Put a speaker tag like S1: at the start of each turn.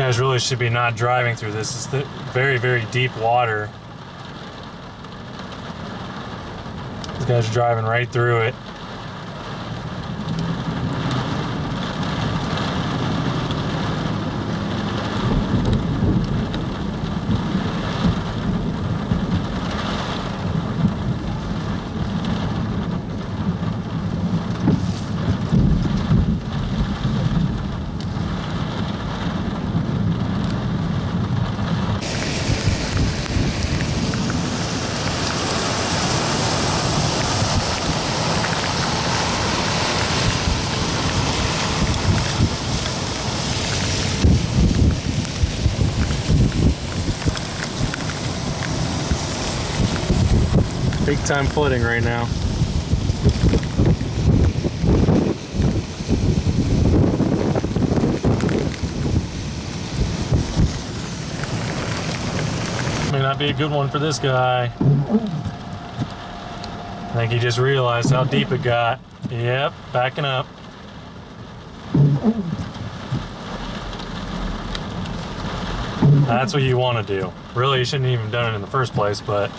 S1: guys really should be not driving through this. It's the very, very deep water. These guys are driving right through it. Big time flooding right now. May not be a good one for this guy. I think he just realized how deep it got. Yep, backing up. That's what you want to do. Really, you shouldn't have even done it in the first place, but